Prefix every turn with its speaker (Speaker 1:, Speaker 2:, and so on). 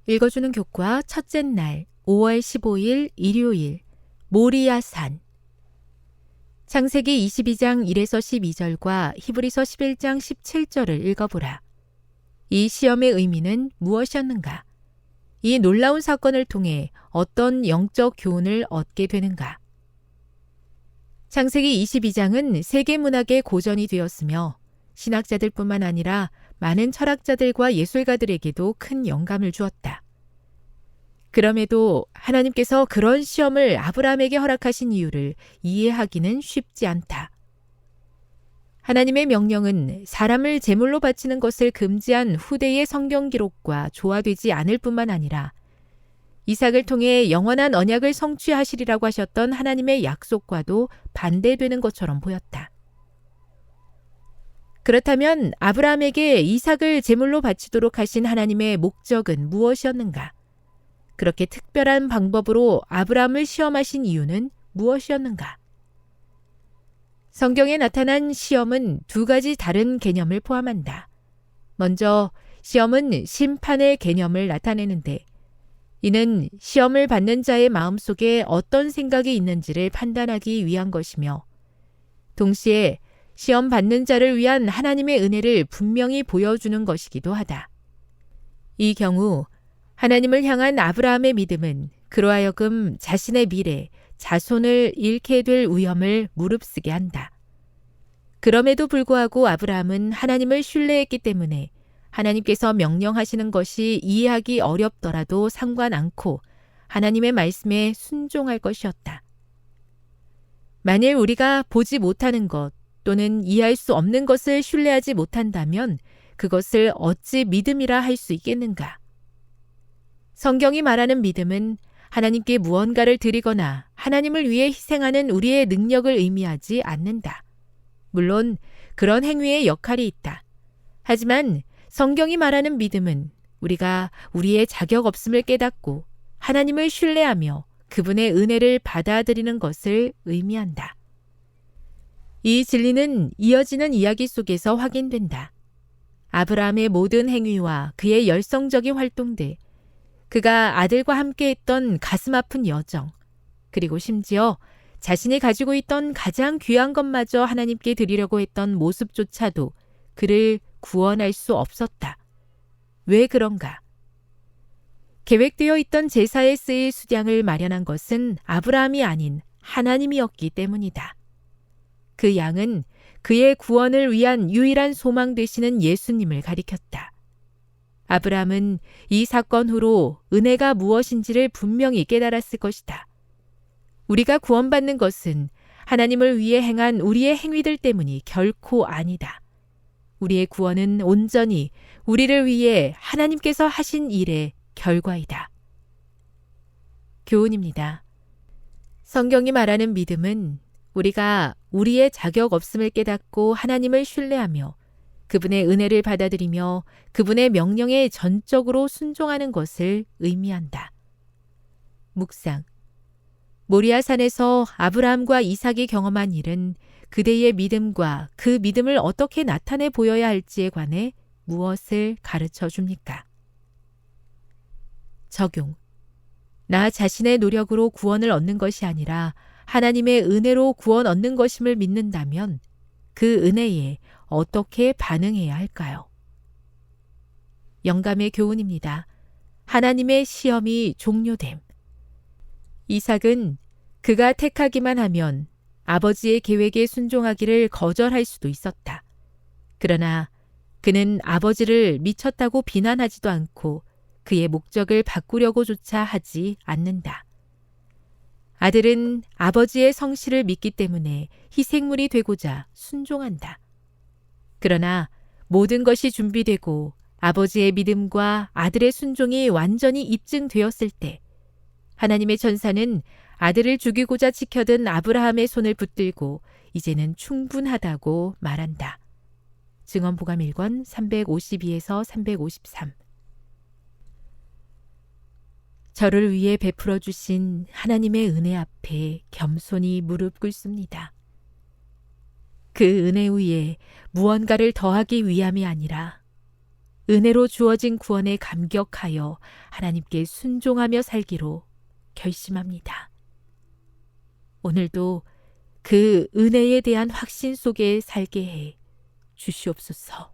Speaker 1: 읽어주는 교과 첫째 날 5월 15일 일요일 모리아산 창세기 22장 1에서 12절과 히브리서 11장 17절을 읽어보라. 이 시험의 의미는 무엇이었는가? 이 놀라운 사건을 통해 어떤 영적 교훈을 얻게 되는가? 창세기 22장은 세계문학의 고전이 되었으며 신학자들뿐만 아니라 많은 철학자들과 예술가들에게도 큰 영감을 주었다. 그럼에도 하나님께서 그런 시험을 아브라함에게 허락하신 이유를 이해하기는 쉽지 않다. 하나님의 명령은 사람을 제물로 바치는 것을 금지한 후대의 성경 기록과 조화되지 않을 뿐만 아니라 이삭을 통해 영원한 언약을 성취하시리라고 하셨던 하나님의 약속과도 반대되는 것처럼 보였다. 그렇다면 아브라함에게 이삭을 제물로 바치도록 하신 하나님의 목적은 무엇이었는가? 그렇게 특별한 방법으로 아브라함을 시험하신 이유는 무엇이었는가? 성경에 나타난 시험은 두 가지 다른 개념을 포함한다. 먼저 시험은 심판의 개념을 나타내는데 이는 시험을 받는 자의 마음속에 어떤 생각이 있는지를 판단하기 위한 것이며 동시에 시험 받는 자를 위한 하나님의 은혜를 분명히 보여주는 것이기도 하다. 이 경우 하나님을 향한 아브라함의 믿음은 그로 하여금 자신의 미래, 자손을 잃게 될 위험을 무릅쓰게 한다. 그럼에도 불구하고 아브라함은 하나님을 신뢰했기 때문에 하나님께서 명령하시는 것이 이해하기 어렵더라도 상관 않고 하나님의 말씀에 순종할 것이었다. 만일 우리가 보지 못하는 것 또는 이해할 수 없는 것을 신뢰하지 못한다면 그것을 어찌 믿음이라 할 수 있겠는가? 성경이 말하는 믿음은 하나님께 무언가를 드리거나 하나님을 위해 희생하는 우리의 능력을 의미하지 않는다. 물론 그런 행위의 역할이 있다. 하지만 성경이 말하는 믿음은 우리가 우리의 자격 없음을 깨닫고 하나님을 신뢰하며 그분의 은혜를 받아들이는 것을 의미한다. 이 진리는 이어지는 이야기 속에서 확인된다. 아브라함의 모든 행위와 그의 열성적인 활동들, 그가 아들과 함께 했던 가슴 아픈 여정, 그리고 심지어 자신이 가지고 있던 가장 귀한 것마저 하나님께 드리려고 했던 모습조차도 그를 구원할 수 없었다. 왜 그런가? 계획되어 있던 제사에 쓰일 수량을 마련한 것은 아브라함이 아닌 하나님이었기 때문이다. 그 양은 그의 구원을 위한 유일한 소망 되시는 예수님을 가리켰다. 아브라함은 이 사건 후로 은혜가 무엇인지를 분명히 깨달았을 것이다. 우리가 구원받는 것은 하나님을 위해 행한 우리의 행위들 때문이 결코 아니다. 우리의 구원은 온전히 우리를 위해 하나님께서 하신 일의 결과이다. 교훈입니다. 성경이 말하는 믿음은 우리가 우리의 자격 없음을 깨닫고 하나님을 신뢰하며 그분의 은혜를 받아들이며 그분의 명령에 전적으로 순종하는 것을 의미한다. 묵상. 모리아산에서 아브라함과 이삭이 경험한 일은 그대의 믿음과 그 믿음을 어떻게 나타내 보여야 할지에 관해 무엇을 가르쳐 줍니까? 적용. 나 자신의 노력으로 구원을 얻는 것이 아니라 하나님의 은혜로 구원 얻는 것임을 믿는다면 그 은혜에 어떻게 반응해야 할까요? 영감의 교훈입니다. 하나님의 시험이 종료됨. 이삭은 그가 택하기만 하면 아버지의 계획에 순종하기를 거절할 수도 있었다. 그러나 그는 아버지를 미쳤다고 비난하지도 않고 그의 목적을 바꾸려고조차 하지 않는다. 아들은 아버지의 성실을 믿기 때문에 희생물이 되고자 순종한다. 그러나 모든 것이 준비되고 아버지의 믿음과 아들의 순종이 완전히 입증되었을 때 하나님의 천사는 아들을 죽이고자 지켜든 아브라함의 손을 붙들고 이제는 충분하다고 말한다. 증언보감 1권 352에서 353. 저를 위해 베풀어 주신 하나님의 은혜 앞에 겸손히 무릎 꿇습니다. 그 은혜 위에 무언가를 더하기 위함이 아니라 은혜로 주어진 구원에 감격하여 하나님께 순종하며 살기로 결심합니다. 오늘도 그 은혜에 대한 확신 속에 살게 해 주시옵소서.